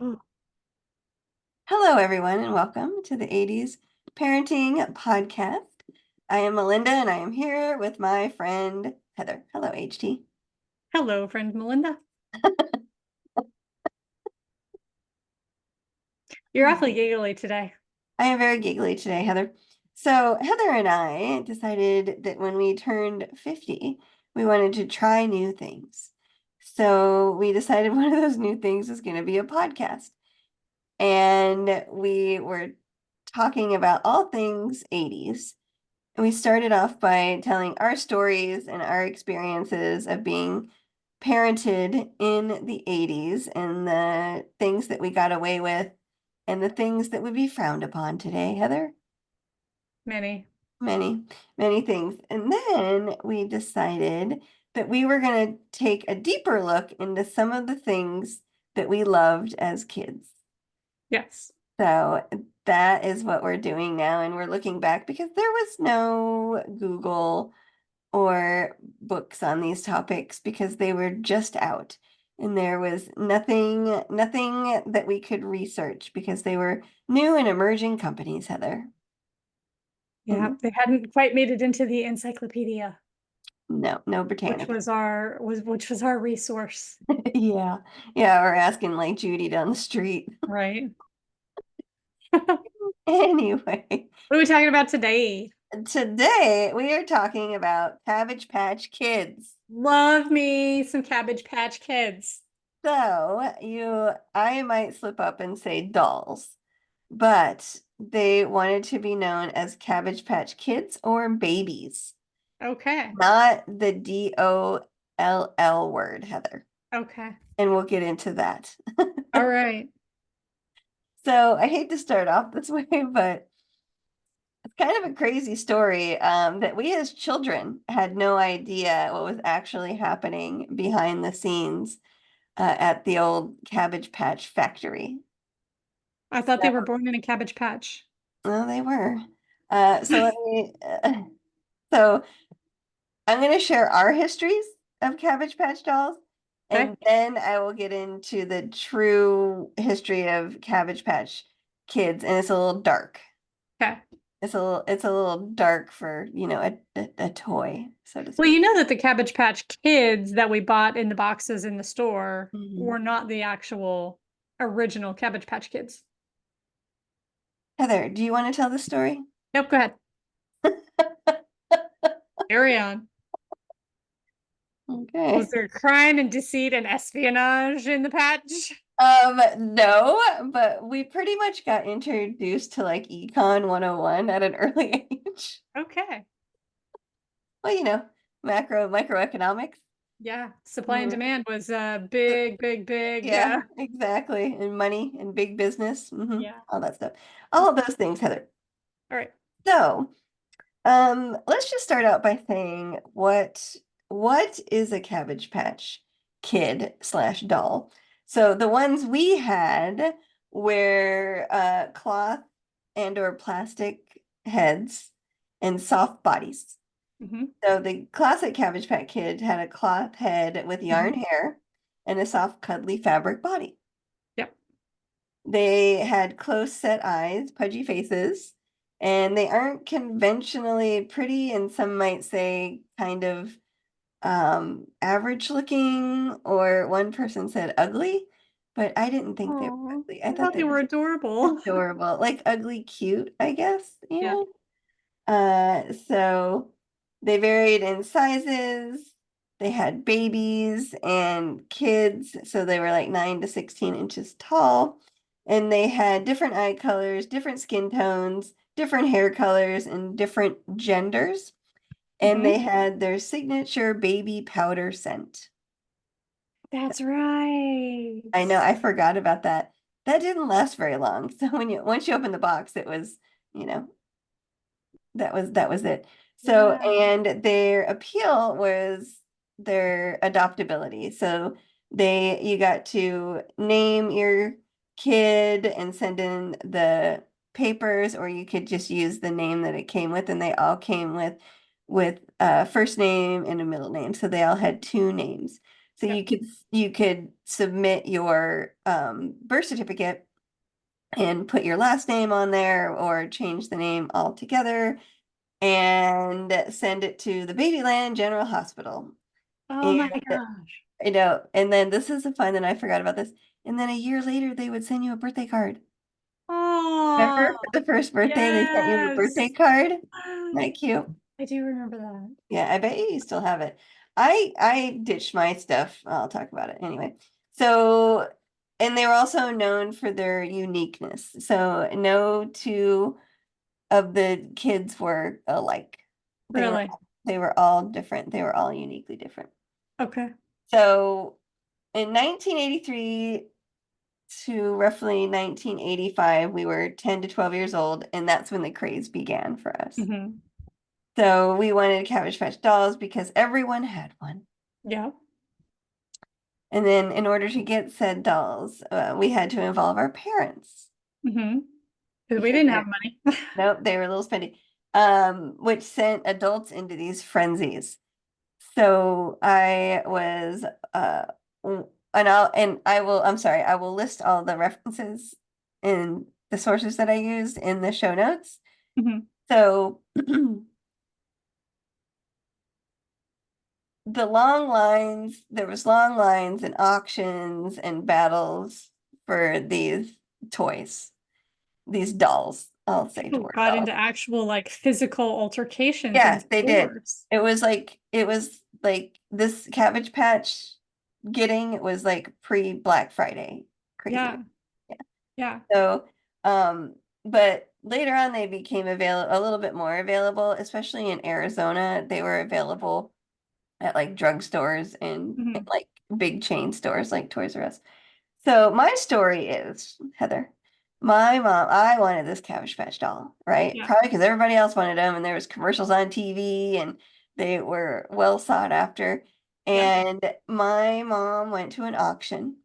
Mm. Hello, everyone, and welcome to the 80s Parenting Podcast. I am Malinda, and I am here with my friend Heather. Hello, HT. Hello, friend Malinda. You're awfully giggly today. I am very giggly today, Heather. So, Heather and I decided that when we turned 50, we wanted to try new things. So, we decided one of those new things was going to be a podcast. And we were talking about all things 80s. And we started off by telling our stories and our experiences of being parented in the 80s and the things that we got away with and the things that would be frowned upon today, Heather. Many. Many, many things. And then we decided that we were going to take a deeper look into some of the things that we loved as kids. Yes. So that is what we're doing now. And we're looking back because there was no Google or books on these topics because they were just out. And there was nothing that we could research because they were new and emerging companies, Heather. Yeah, they hadn't quite made it into the encyclopedia, No which Britannica. was our resource. Yeah. Yeah, we're asking like Judy down the street. Right. What Anyway, are we talking about today? today we are talking about Cabbage Patch Kids. Love me some Cabbage Patch Kids. So I might slip up and say dolls, but they wanted to be known as Cabbage Patch Kids or babies, Okay. not the DOLL word, Heather. Okay. And we'll get into that. All right. So I hate to start off this way, but it's kind of a crazy story that we as children had no idea what was actually happening behind the scenes at the old Cabbage Patch factory. I thought they were born in a cabbage patch. Well, they were. So let me. So I'm going to share our histories of Cabbage Patch dolls, Okay. and then I will get into the true history of Cabbage Patch Kids, and it's a little dark. Okay. It's a little dark for a toy, so to Well, speak. you know that the Cabbage Patch Kids that we bought in the boxes in the store Mhm. were not the actual original Cabbage Patch Kids. Heather, do you want to tell the story? Nope, go ahead. Carry on. Was Okay. there crime and deceit and espionage in the patch? No, but we pretty much got introduced to like Econ 101 at an early age. Okay. Well, microeconomics. Yeah. Supply and Mhm. demand was big, big, big. Yeah, exactly. And money and big business. Yeah. All that stuff. All of those things, Heather. All right. So, let's just start out by saying what is a Cabbage Patch Kid slash doll? So the ones we had were cloth and or plastic heads and soft bodies. Hmm. So the classic Cabbage Patch Kid had a cloth head with yarn Hmm. hair and a soft, cuddly fabric body. Yep. They had close set eyes, pudgy faces, and they aren't conventionally pretty, and some might say kind of average looking, or one person said ugly, but I didn't think they were Oh, ugly. I I thought thought they they were were adorable. adorable, like ugly cute, I guess, Yeah. So they varied in sizes. They had babies and kids, so they were like 9 to 16 inches tall. And they had different eye colors, different skin tones, different hair colors, and different genders. And they Hmm. had their signature baby powder scent. That's right. I know, I forgot about that. That didn't last very long. So once you open the box, it was, you know, that was it. So, Yeah. and their appeal was their adoptability. So you got to name your kid and send in the papers, or you could just use the name that it came with, and they all came with first name and a middle name. So they all had two names. So Yeah. you could submit your birth certificate and put your last name on there or change the name altogether and send it to the Babyland General Hospital. Oh And my gosh. and then this is a fun that I forgot about this. And then a year later, they would send you a birthday card. Oh, Remember for the first birthday, they sent you a birthday yes. card? Isn't that cute? I do remember that. Yeah, I bet you still have it. I ditched my stuff. I'll talk about it anyway. So, and they were also known for their uniqueness. So no two of the kids were alike. They were Really? they were all different. They were all uniquely different. Okay. So in 1983 to roughly 1985, we were 10 to 12 years old, and that's when the craze began for us. Hmm. So we wanted Cabbage Patch dolls because everyone had one. Yeah. And then in order to get said dolls, we had to involve our parents Hmm. Because we because didn't they have money. nope, they were a little spendy, which sent adults into these frenzies. So I was I'm sorry, I will list all the references in the sources that I used in the show notes. Hmm. So there was long lines and auctions and battles for these toys, these dolls. I'll say People word got dolls. into actual like physical altercations in Yeah, they did. stores. It was like this Cabbage Patch getting was like pre-Black Friday crazy. Yeah. Yeah. Yeah. So, but later on they became available a little bit more available, especially in Arizona. They were available at like drugstores and Hmm. like big chain stores like Toys R Us. So my story is, Heather, my mom, I wanted this Cabbage Patch doll, right? Yeah. Probably because everybody else wanted them and there was commercials on TV and they were well sought after. Yeah. And my mom went to an auction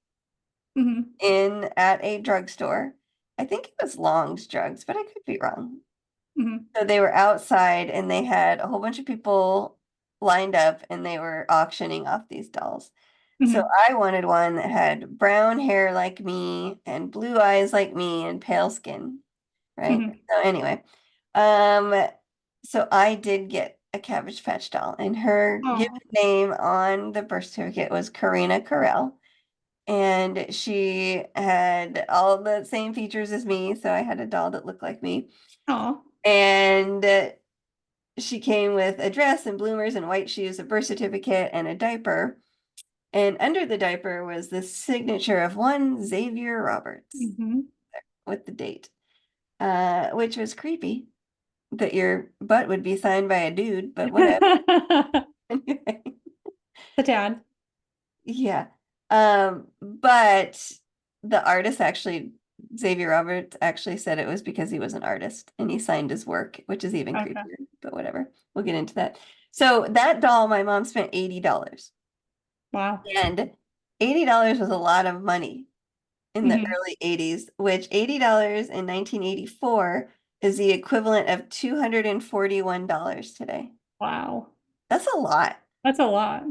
Hmm. in at a drugstore. I think it was Long's Drugs, but I could be wrong. Hmm. So they were outside and they had a whole bunch of people lined up and they were auctioning off these dolls. So Hmm. I wanted one that had brown hair like me and blue eyes like me and pale skin, right? Hmm. So anyway, um, so I did get a Cabbage Patch doll and her given Oh. name on the birth certificate was Karina Carell. And she had all the same features as me, so I had a doll that looked like me. Oh. And she came with a dress and bloomers and white shoes, a birth certificate, and a diaper. And under the diaper was the signature of one Xavier Roberts Hmm. with the date, which was creepy that your butt would be signed by a dude, but whatever. Anyway, The dad. yeah. But the artist actually, Xavier Roberts actually said it was because he was an artist and he signed his work, which is even Okay. creepier, but whatever. We'll get into that. So that doll, my mom spent $80. Wow. And $80 was a lot of money in the Hmm. early 80s, which $80 in 1984 is the equivalent of $241 today. Wow. That's a lot. That's a lot.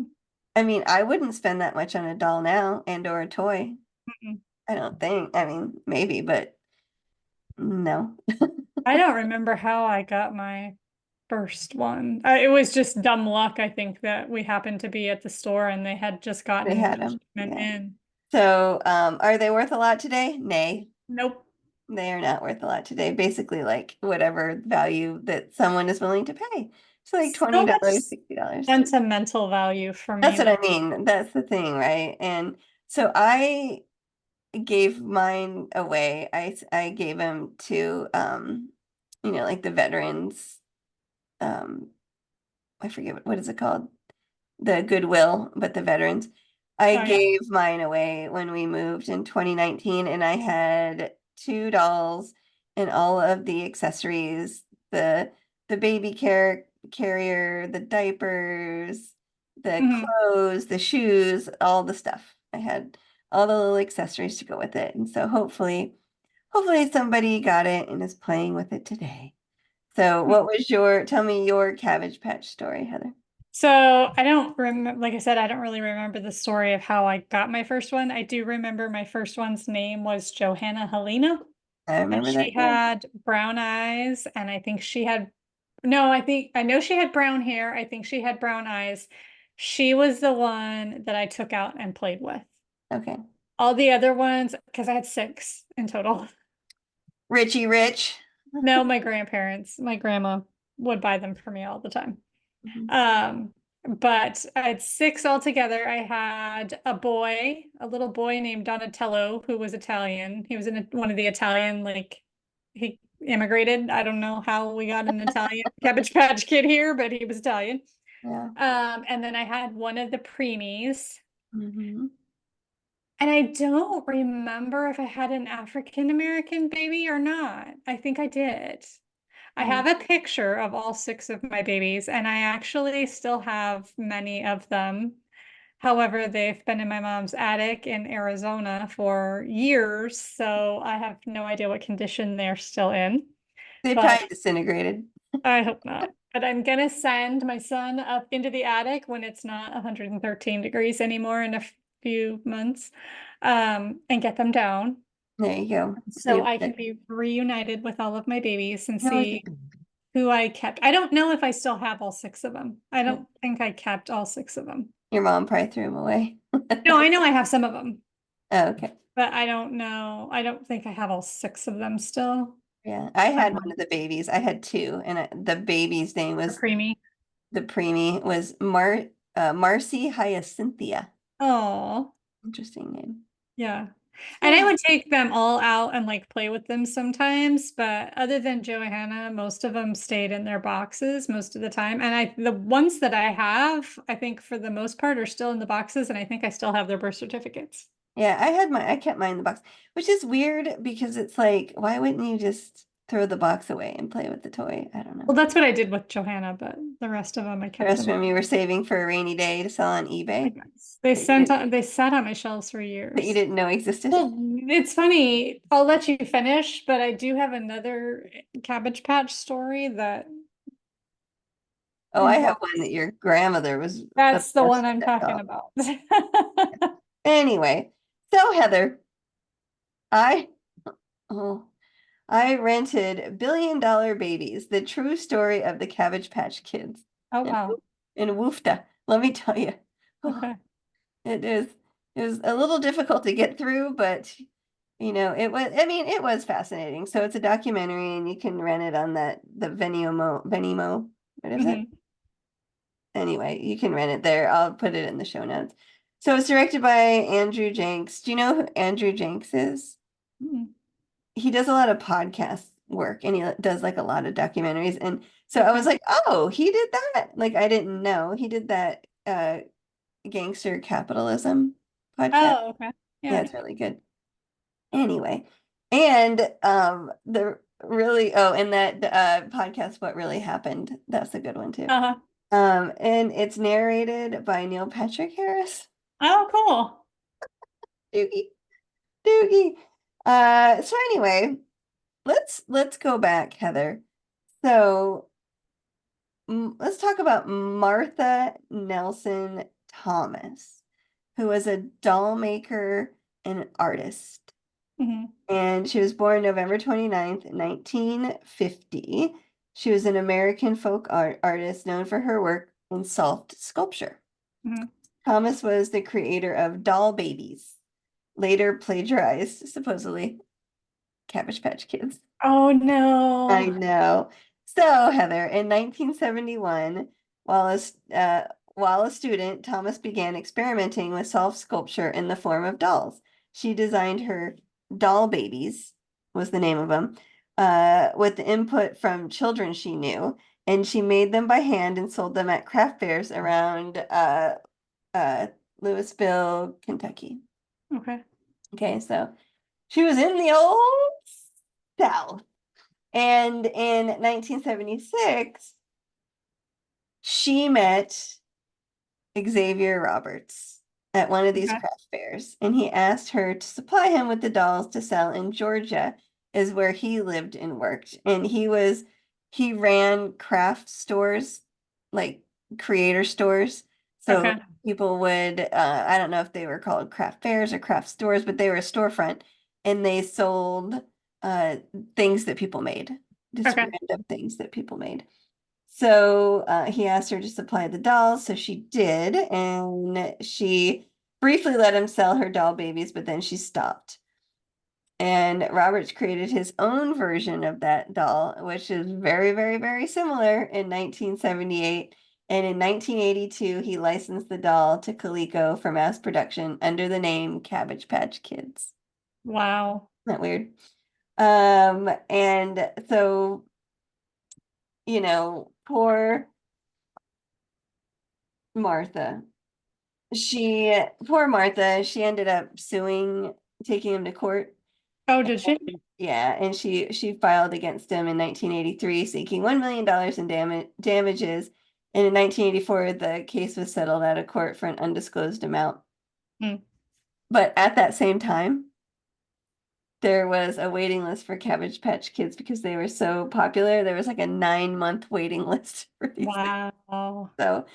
I mean, I wouldn't spend that much on a doll now and or a toy. Mm-mm. I don't think. I mean, maybe, but no. I don't remember how I got my first one. It was just dumb luck, I think, that we happened to be at the store and they had just They gotten had the them. shipment Yeah. in. So, are they worth a lot today? Nay, Nope. they are not worth a lot today. Basically, like whatever value that someone is willing to pay. So like So much $20, $60. sentimental value for That's me, what I though. mean. That's the thing, right? And so I gave mine away. I gave them to like the veterans. Um, I forget what is it called? The Goodwill, but the veterans. I Oh, yeah. gave mine away when we moved in 2019, and I had two dolls and all of the accessories, the baby carrier, the diapers, the Hmm. clothes, the shoes, all the stuff. I had all the little accessories to go with it. And so hopefully somebody got it and is playing with it today. So tell me your Cabbage Patch story, Heather. So I don't remember, like I said, I don't really remember the story of how I got my first one. I do remember my first one's name was Johanna Helena, I and remember she that too. had brown eyes, and I think she had, no, I know she had brown hair. I think she had brown eyes. She was the one that I took out and played with. Okay. All the other ones, because I had six in total. Richie Rich. No, my grandparents, my grandma would buy them for me all the time. Mhm. Um, but I had six altogether. I had a boy, a little boy named Donatello, who was Italian. He was in one of the Italian, like he immigrated. I don't know how we got an Italian Cabbage Patch Kid here, but he was Italian. Yeah. And then I had one of the preemies. Hmm. And I don't remember if I had an African American baby or not. I think I did. I have a picture of all six of my babies, and I actually still have many of them. However, they've been in my mom's attic in Arizona for years, so I have no idea what condition they're still in. They But probably disintegrated. I hope not. But I'm gonna send my son up into the attic when it's not 113 degrees anymore in a few months, and get them down There you go. so I can be reunited with all of my babies and No, see who I kept. I don't know if I still have all six of them. I don't think I kept all six of them. your mom probably threw them away. No, I know I have some of them, Oh, okay. but I don't know. I don't think I have all six of them still. Yeah. I had one Um, of the babies. I had two, and the baby's name they're was preemie. the preemie was Marcy Hyacinthia. Oh, Interesting name. yeah. And I So would take them all out and like play with them sometimes, but other than Johanna, most of them stayed in their boxes most of the time. And the ones that I have, I think for the most part are still in the boxes, and I think I still have their birth certificates. yeah, I kept mine in the box, which is weird because it's like, why wouldn't you just throw the box away and play with the toy? I don't know. Well, that's what I did with Johanna, but the rest of them I The kept rest them. of them you were saving for a rainy day to sell on I eBay guess. They that you sent didn't on, they sat on my shelves for that you years. didn't know existed. Well, it's funny. I'll let you finish, but I do have another Cabbage Patch story that Oh, I have involves. one that your grandmother was That's the obsessed one with I'm that talking doll. about. Anyway, so Heather, I oh, I rented Billion Dollar Babies, the true story of the Cabbage Patch Kids Oh, in, wow. in Woofta. Let me tell you, Okay. it is it was a little difficult to get through, but it was, I mean, it was fascinating. So it's a documentary and you can rent it on the Venimo. What is it? Hmm. Anyway, you can rent it there. I'll put it in the show notes. So it's directed by Andrew Jenks. Do you know who Andrew Jenks is? Hmm. He does a lot of podcast work and he does like a lot of documentaries. And so I was Okay. like, oh, he did that. Like I didn't know. He did that gangster capitalism podcast. Oh, okay. Yeah, Yeah. it's really good. Anyway, and the really and that podcast, What Really Happened. That's a good one too. Uh-huh. And it's narrated by Neil Patrick Harris. Oh, cool. Doogie. Doogie. So anyway, let's go back, Heather. So let's talk about Martha Nelson Thomas, who was a doll maker and an artist. Hmm. And she was born November 29th, 1950. She was an American folk artist known for her work in soft sculpture. Hmm. Thomas was the creator of Doll Babies, later plagiarized, supposedly, Cabbage Patch Kids. Oh, I no. know. So, Heather, in 1971, while a student, Thomas began experimenting with soft sculpture in the form of dolls. She designed her Doll Babies, was the name of them, with the input from children she knew, and she made them by hand and sold them at craft fairs around uh, Louisville, Kentucky. Okay. Okay, so she was in the old South. And in 1976, she met Xavier Roberts at one of these Okay. craft fairs, and he asked her to supply him with the dolls to sell in Georgia, is where he lived and worked. And he ran craft stores, like creator stores. So Okay. people would, I don't know if they were called craft fairs or craft stores, but they were a storefront and they sold uh, things that people made, just Okay. random things that people made. So he asked her to supply the dolls, so she did, and she briefly let him sell her doll babies, but then she stopped. And Roberts created his own version of that doll, which is very, very, very similar in 1978. And in 1982, he licensed the doll to Coleco for mass production under the name Cabbage Patch Kids. Wow. Isn't that weird? And so, poor Martha. Poor Martha, she ended up taking him to court. Oh, did she? Yeah, and she filed against him in 1983 seeking $1 million in damages. And in 1984, the case was settled out of court for an undisclosed amount. Hmm. But at that same time, there was a waiting list for Cabbage Patch Kids because they were so popular. There was like a 9-month waiting list for these things. Wow. So,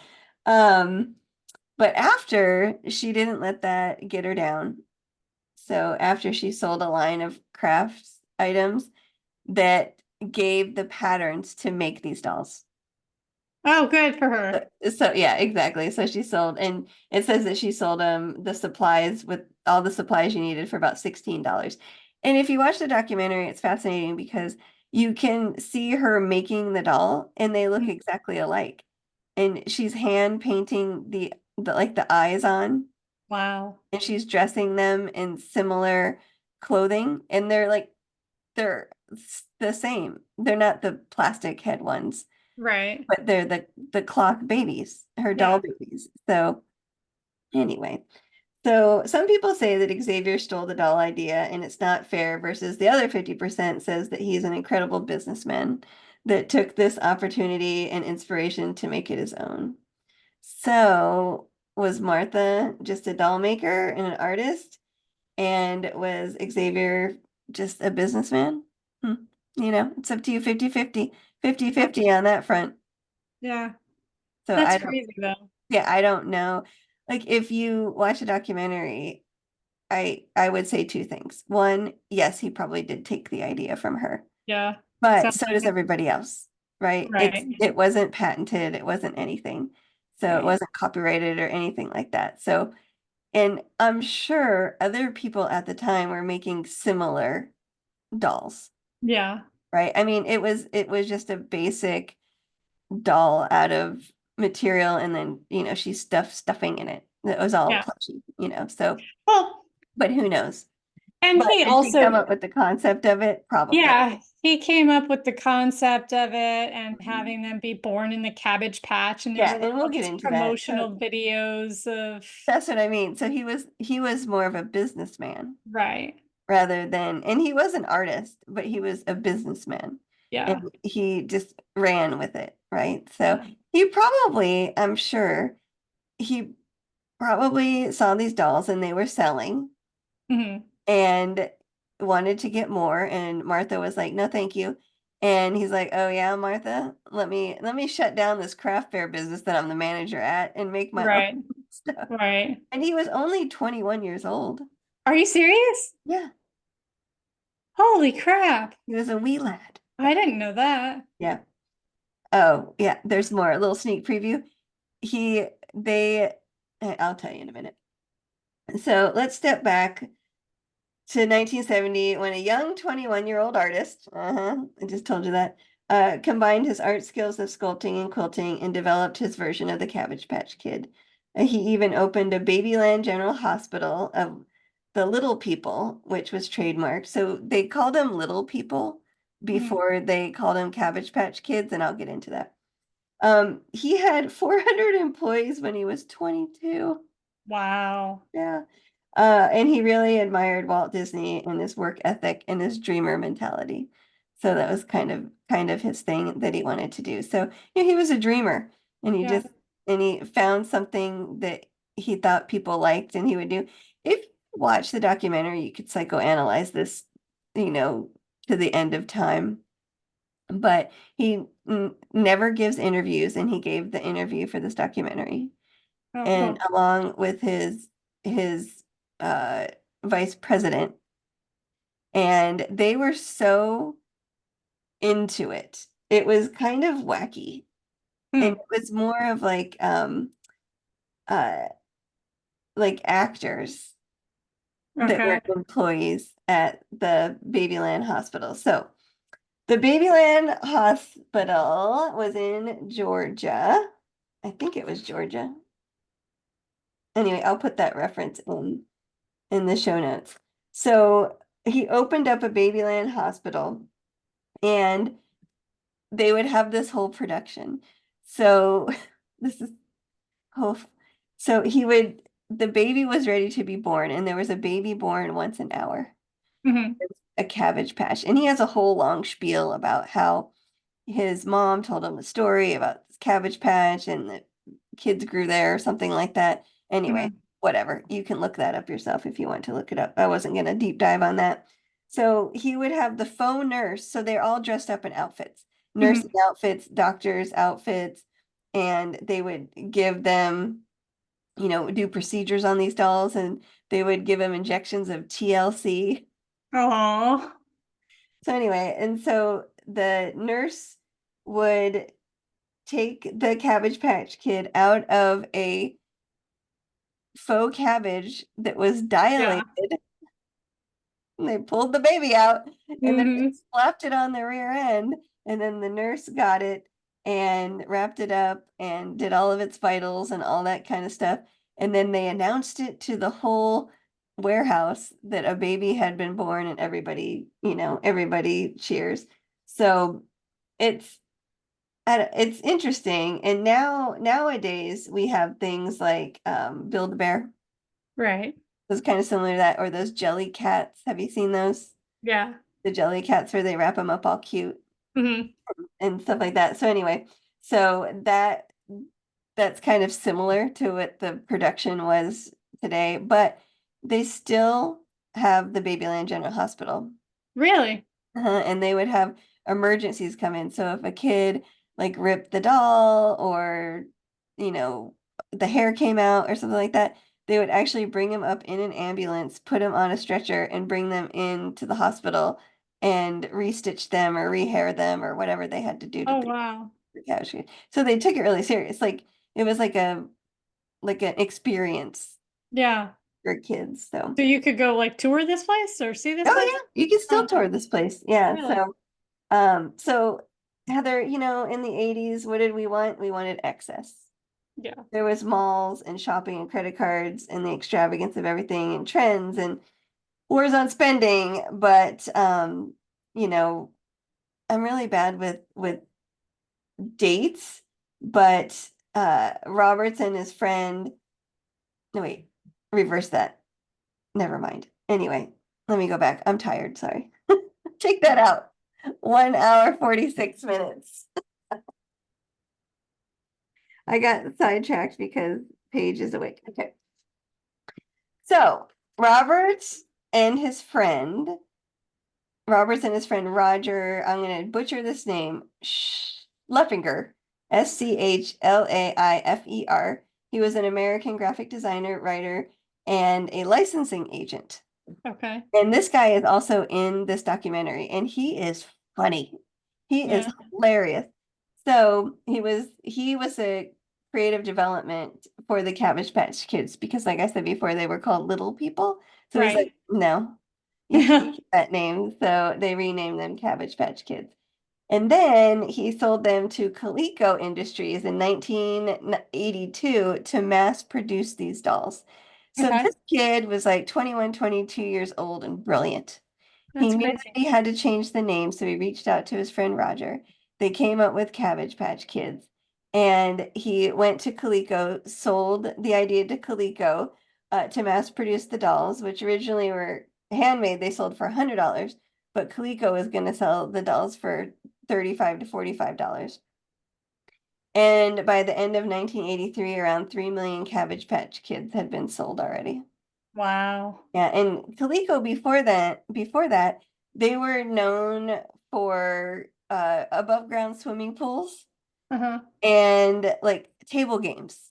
but after she didn't let that get her down. So after she sold a line of crafts items that gave the patterns to make these dolls. Oh, good for her. So yeah, exactly. So she sold, and it says that she sold the supplies with all the supplies you needed for about $16. And if you watch the documentary, it's fascinating because you can see her making the doll and they look Mm. exactly alike. And she's hand painting the like the eyes on, Wow. and she's dressing them in similar clothing, and they're the same. They're not the plastic head ones, Right. but they're the clock babies, her doll Yeah. babies. So anyway, so some people say that Xavier stole the doll idea and it's not fair, versus the other 50% says that he's an incredible businessman that took this opportunity and inspiration to make it his own. So was Martha just a doll maker and an artist? And was Xavier just a businessman? Hmm. It's up to you, 50-50, Yeah. 50-50 on that front. Yeah. So That's crazy though. yeah, I don't know. Like if you watch a documentary, I would say two things. One, yes, he probably did take the idea from her, Yeah. but Sounds so like does it. everybody else, right? Right. It wasn't patented, it wasn't anything. So it Right. wasn't copyrighted or anything like that. So, and I'm sure other people at the time were making similar dolls, Yeah. right? I mean, it was just a basic doll out of material, and then she stuffed stuffing in it that was all Yeah. plushy. So, Well, but who knows? and But he did she come also, up with the concept of it? Probably. yeah, he came up with the concept of it and Mhm. having them be born in the Cabbage Patch. And there's Yeah, a lot and we'll of get these into that. So promotional videos of, that's what I mean. So he was more of a businessman right. rather than, and he was an artist, but he was a businessman, and Yeah. he just ran with it, right? So Yeah. he probably, I'm sure, he probably saw these dolls and they were selling Hmm. and wanted to get more, and Martha was like, "No, thank you." And he's like, "Oh yeah, Martha, let me shut down this craft fair business that I'm the manager at and make my own Right. stuff." Right. And he was only 21 years old. Are you serious? Yeah, Holy crap. he was a wee lad. I didn't know that. Yeah. Oh, yeah, there's more. A little sneak preview. He they I'll tell you in a minute. So let's step back to 1970 when a young 21-year-old artist, I just told you that, combined his art skills of sculpting and quilting and developed his version of the Cabbage Patch Kid. He even opened a Babyland General Hospital of the Little People, which was trademarked. So they called them Little People Mhm. before they called them Cabbage Patch Kids, and I'll get into that. He had 400 employees when he was 22. Wow. Yeah. And he really admired Walt Disney and his work ethic and his dreamer mentality. So that was kind of his thing that he wanted to do. So, he was a dreamer, and he Yeah. just and he found something that he thought people liked and he would do. If you watch the documentary, you could psychoanalyze this, you know, to the end of time. but he never gives interviews, and he gave the interview for this documentary. Oh, And cool. along with his uh vice president, and they were so into it. It was kind of wacky. And Hmm. it was more of uh like actors that were Okay. employees at the Babyland Hospital. So the Babyland Hospital was in Georgia. I think it was Georgia. Anyway, I'll put that reference in the show notes. So he opened up a Babyland Hospital, and they would have this whole production. So this is whole. So the baby was ready to be born, and there was a baby born once an hour. Hmm. A Cabbage Patch. And he has a whole long spiel about how his mom told him a story about this Cabbage Patch and the kids grew there or something like that. Anyway, Hmm. whatever. You can look that up yourself if you want to look it up. I wasn't going to deep dive on that. So he would have the faux nurse. So they're all dressed up in outfits, nursing Hmm. outfits, doctors' outfits, and they would give them, do procedures on these dolls, and they would give them injections of TLC. Oh. So anyway, and so the nurse would take the Cabbage Patch Kid out of a faux cabbage that was Yeah. dilated, and they pulled the baby out, and then they Hmm. slapped it on the rear end, and then the nurse got it and wrapped it up and did all of its vitals and all that kind of stuff. And then they announced it to the whole warehouse that a baby had been born, and everybody cheers. So it's it's interesting. And nowadays we have things like Build a Bear. Right. It's kind of similar to that, or those jelly cats. Have you seen those? Yeah. The jelly cats where they wrap them up all cute Hmm. and stuff like that. So anyway, so that's kind of similar to what the production was today, but they still have the Babyland General Hospital. Really? And they would have emergencies come in. So if a kid like ripped the doll, or, you know, the hair came out or something like that, they would actually bring him up in an ambulance, put him on a stretcher, and bring them into the hospital and restitch them or rehair them or whatever they had to do to Oh, the wow. couch. So they took it really serious. Like it was like an experience Yeah. for kids. So So you could go like tour this place or see this place? oh yeah, you can still Oh, tour this place. Yeah. really? So Heather, in the 80s, what did we want? We wanted excess. Yeah. There was malls and shopping and credit cards and the extravagance of everything and trends and wars on spending. But you know, I'm really bad with dates, but Roberts and his friend, no wait, reverse that. Never mind. Anyway, let me go back. I'm tired, sorry. Take that out. 1 hour, 46 minutes. I got sidetracked because Paige is awake. Okay. So and his friend, Roberts and his friend Roger, I'm going to butcher this name, Schleffinger, Schlaifer. He was an American graphic designer, writer, and a licensing agent. Okay. And this guy is also in this documentary, and he is funny. He is Yeah. hilarious. So he was a creative development for the Cabbage Patch Kids because, like I said before, they were called Little People. So he's like, Right. no, you can't keep that name. So they renamed them Cabbage Patch Kids. And then he sold them to Coleco Industries in 1982 to mass produce these dolls. So Okay. this kid was like 21, 22 years old and brilliant. He That's knew that crazy. he had to change the name, so he reached out to his friend Roger. They came up with Cabbage Patch Kids. And he went to Coleco, sold the idea to Coleco to mass produce the dolls, which originally were handmade. They sold for $100, but Coleco was going to sell the dolls for $35 to $45. And by the end of 1983, around 3 million Cabbage Patch Kids had been sold already. Wow. Yeah, and Coleco before that, they were known for above ground swimming pools Uh-huh. and like table games,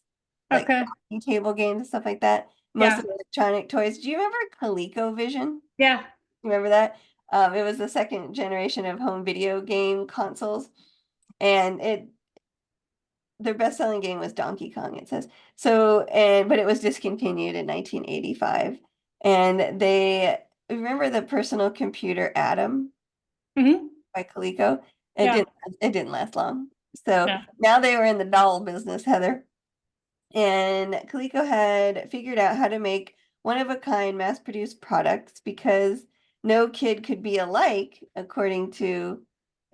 like Okay. table games and stuff like that. Yeah. Mostly electronic toys. Do you remember ColecoVision? Yeah. Remember that? It was the second generation of home video game consoles, and their best-selling game was Donkey Kong, it says. So, but it was discontinued in 1985. And they remember the personal computer Atom Hmm. by Coleco? It Yeah. didn't it didn't last long. So Yeah. now they were in the doll business, Heather. And Coleco had figured out how to make one-of-a-kind mass-produced products because no kid could be alike, according to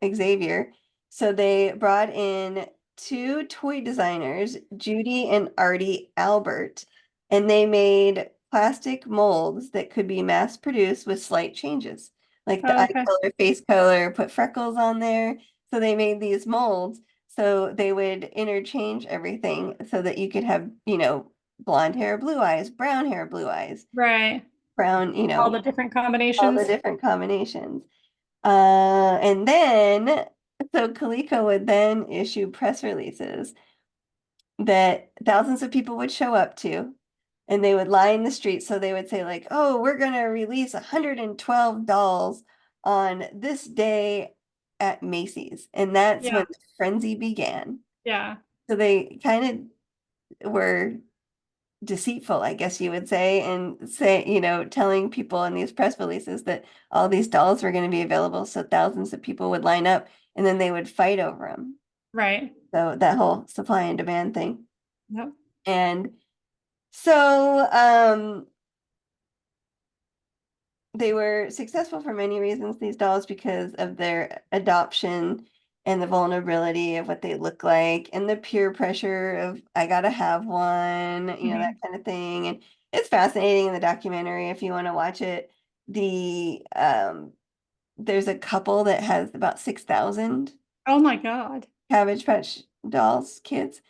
Xavier. So they brought in two toy designers, Judy and Artie Albert, and they made plastic molds that could be mass-produced with slight changes, like the Oh, eye okay. color, face color, put freckles on there. So they made these molds so they would interchange everything so that you could have, blonde hair, blue eyes, brown hair, blue eyes, Right. brown, All the different all the combinations. different combinations. And then, so Coleco would then issue press releases that thousands of people would show up to, and they would line the streets. So they would say, like, oh, we're going to release 112 dolls on this day at Macy's. And that's Yeah. when the frenzy began. Yeah. So they kind of were deceitful, I guess you would say, and telling people in these press releases that all these dolls were going to be available. So thousands of people would line up and then they would fight over them. Right. So that whole supply and demand thing. Yep. And so they were successful for many reasons, these dolls, because of their adoption and the vulnerability of what they look like and the peer pressure of I gotta have one, that Hmm. kind of thing. And it's fascinating in the documentary if you want to watch it. There's a couple that has about 6,000 Oh my God. Cabbage Patch dolls, kids,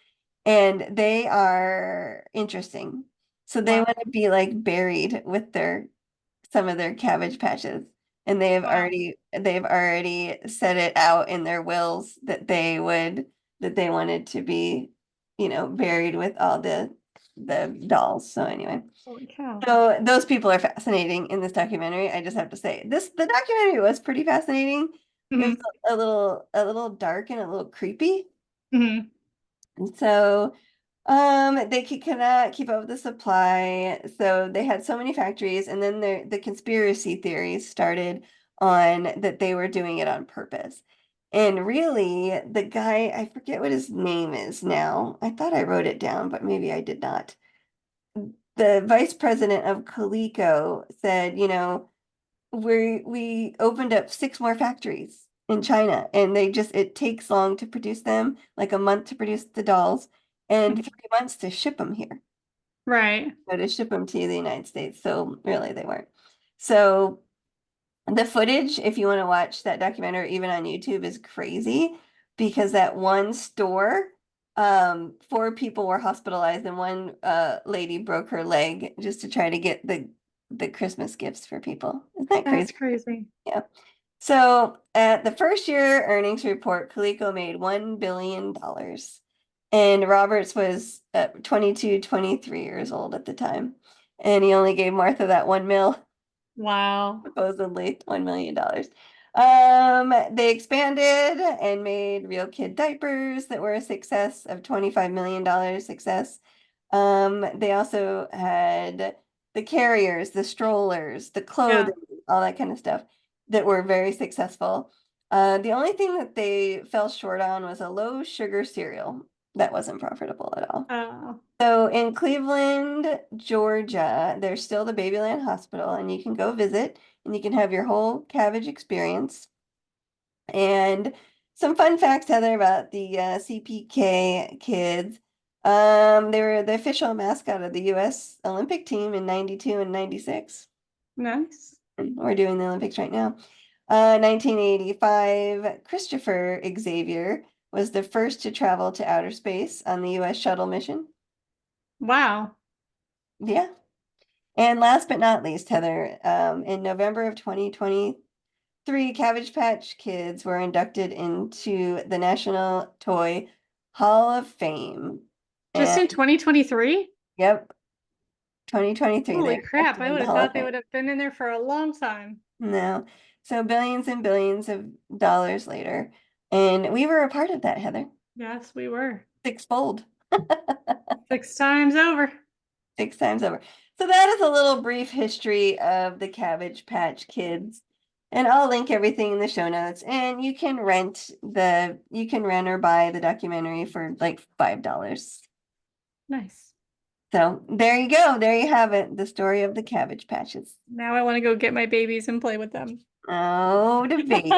and they are interesting. So they Wow. want to be like buried with their some of their cabbage patches, and Wow. they've already set it out in their wills that they wanted to be, buried with all the dolls. So anyway, Holy cow. so those people are fascinating in this documentary. I just have to say the documentary was pretty fascinating. It was Hmm. a little dark and a little creepy. Hmm. And so they cannot keep up with the supply. So they had so many factories, and then the conspiracy theories started on that they were doing it on purpose. And really, the guy, I forget what his name is now. I thought I wrote it down, but maybe I did not. The vice president of Coleco said, we opened up six more factories in China, and it takes long to produce them, like a month to produce the dolls, and 3 months to ship them here, Right. to ship them to the United States. So really, they weren't. So the footage, if you want to watch that documentary, even on YouTube, is crazy because that one store, four people were hospitalized, and one lady broke her leg just to try to get the Christmas gifts for people. Isn't that crazy? That's crazy. Yeah. So at the first year earnings report, Coleco made $1 billion. And Roberts was 22, 23 years old at the time. And he only gave Martha that 1 mil, Wow. supposedly $1 million. They expanded and made real kid diapers that were a success of $25 million success. They also had the carriers, the strollers, the Yeah. clothing, all that kind of stuff that were very successful. The only thing that they fell short on was a low sugar cereal that wasn't profitable at all. Oh. So in Cleveland, Georgia, there's still the Babyland Hospital, and you can go visit and you can have your whole cabbage experience. And some fun facts, Heather, about the CPK kids. They were the official mascot of the U.S. Olympic team in 92 and 96. Nice. We're doing the Olympics right now. 1985, Christopher Xavier was the first to travel to outer space on the U.S. shuttle mission. Wow. Yeah. And last but not least, Heather, in November of 2020, three Cabbage Patch Kids were inducted into the National Toy Hall of Fame. Just And in 2023? yep, 2023, Holy they're crap, inducted I in would the have Hall of thought they Fame. would have been in there for a long time. No. So billions and billions of dollars later. And we were a part of that, Heather. Yes, we were. Sixfold. 6 times over. 6 times over. So that is a little brief history of the Cabbage Patch Kids. And I'll link everything in the show notes. And you can rent or buy the documentary for like $5. Nice. So there you go. There you have it. The story of the Cabbage Patches. Now I want to go get my babies and play with them. Oh, debate.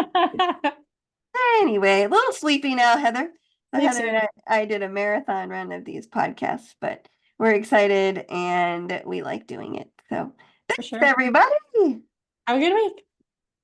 Anyway, a little sleepy now, Heather. So Me Heather too. and I did a marathon run of these podcasts, but we're excited and we like doing it. So For thanks, sure. everybody. Have a good week.